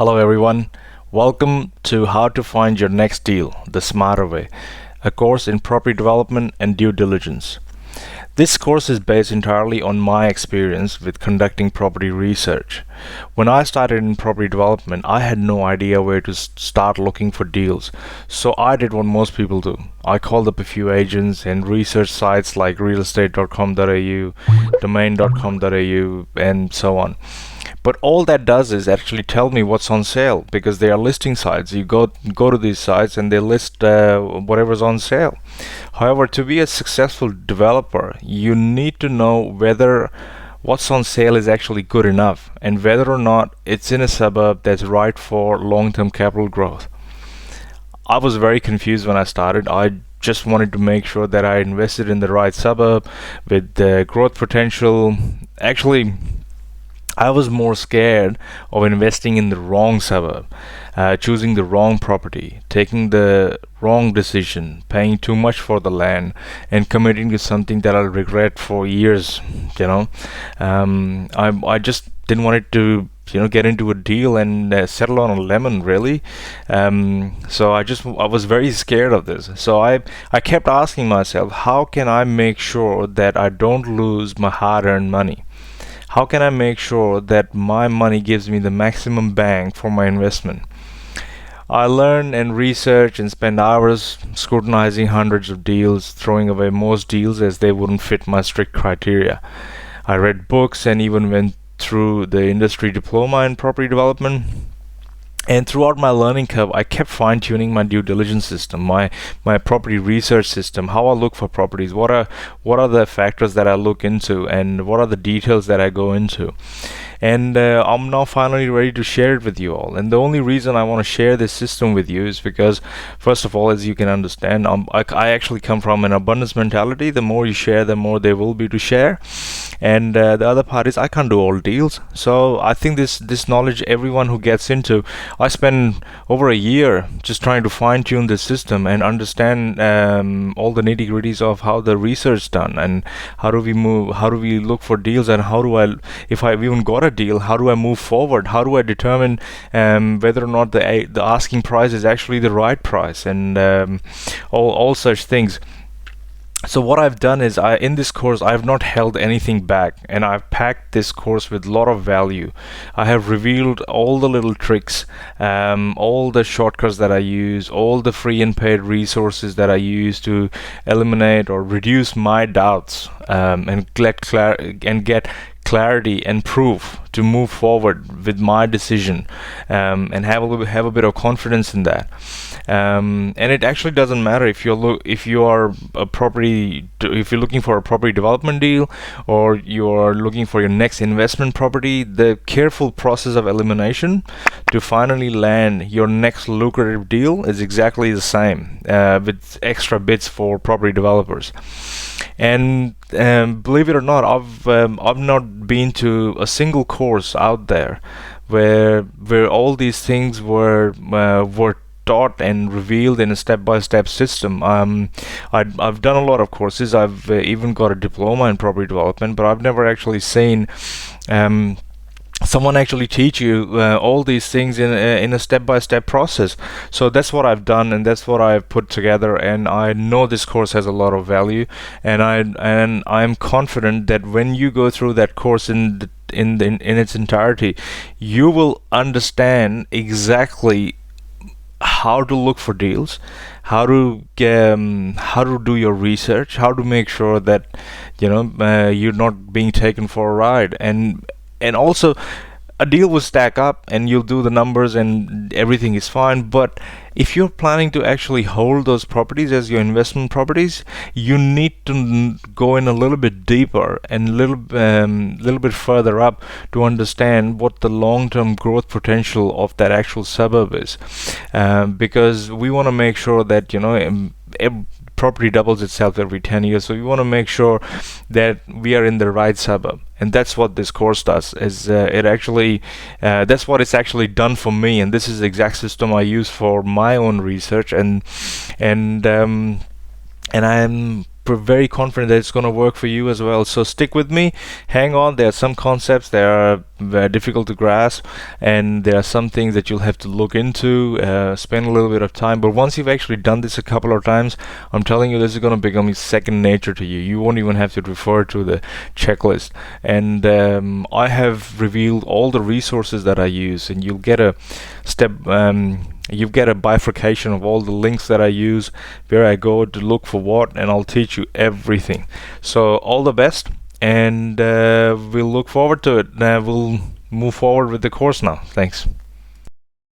Hello, everyone. Welcome to How to Find Your Next Deal the Smarter Way, a course in property development and due diligence. This course is based entirely on my experience with conducting property research. When I started in property development, I had no idea where to start looking for deals. So I did what most people do. I called up a few agents and research sites like realestate.com.au, domain.com.au, and so on. But all that does is actually tell me what's on sale because they are listing sites. You go to these sites and they list whatever's on sale. However, to be a successful developer, you need to know whether what's on sale is actually good enough and whether or not it's in a suburb that's right for long-term capital growth. I was very confused when I started. I just wanted to make sure that I invested in the right suburb with the growth potential. Actually, I was more scared of investing in the wrong suburb, choosing the wrong property, taking the wrong decision, paying too much for the land, and committing to something that I'll regret for years. I just didn't want it to get into a deal and settle on a lemon, really. So I was very scared of this. So I kept asking myself, how can I make sure that I don't lose my hard-earned money? How can I make sure that my money gives me the maximum bang for my investment? I learn and research and spend hours scrutinizing hundreds of deals, throwing away most deals as they wouldn't fit my strict criteria. I read books and even went through the industry diploma in property development. And throughout my learning curve, I kept fine-tuning my due diligence system, my property research system, how I look for properties, what are the factors that I look into, and what are the details that I go into. And I'm now finally ready to share it with you all. And the only reason I want to share this system with you is because, first of all, as you can understand, I actually come from an abundance mentality. The more you share, the more there will be to share. And the other part is I can't do all deals. So I think this knowledge, everyone who gets into, I spend over a year just trying to fine tune the system and understand all the nitty gritties of how the research is done and how do we look for deals, and if I've even got a deal, how do I move forward? How do I determine whether or not the asking price is actually the right price, and all such things. So what I've done is in this course I've not held anything back, and I've packed this course with a lot of value. I have revealed all the little tricks, all the shortcuts that I use, all the free and paid resources that I use to eliminate or reduce my doubts, and get clarity and proof to move forward with my decision, and have a bit of confidence in that. And it actually doesn't matter if you're looking for a property development deal or you're looking for your next investment property. The careful process of elimination to finally land your next lucrative deal is exactly the same, with extra bits for property developers. And believe it or not, I've not been to a single course out there where all these things were taught and revealed in a step-by-step system. I've done a lot of courses. I've even got a diploma in property development, but I've never actually seen someone actually teach you all these things in a step-by-step process. So that's what I've done, and that's what I've put together, and I know this course has a lot of value, and I'm confident that when you go through that course in its entirety, you will understand exactly how to look for deals, how to do your research, how to make sure that you're not being taken for a ride, and also a deal will stack up and you'll do the numbers and everything is fine. But if you're planning to actually hold those properties as your investment properties, you need to go in a little bit deeper and little bit further up to understand what the long-term growth potential of that actual suburb is, because we want to make sure that property doubles itself every 10 years, so we want to make sure that we are in the right suburb. And that's what this course does. That's what it's actually done for me, and this is the exact system I use for my own research, and I'm very confident that it's going to work for you as well. So stick with me, hang on. There are some concepts that are very difficult to grasp, and there are some things that you'll have to look into, spend a little bit of time. But once you've actually done this a couple of times, I'm telling you, this is going to become second nature to you. You won't even have to refer to the checklist. And I have revealed all the resources that I use, and you'll get a step. You get a bifurcation of all the links that I use, where I go to look for what, and I'll teach you everything. So all the best, and we'll look forward to it. We'll move forward with the course now. Thanks.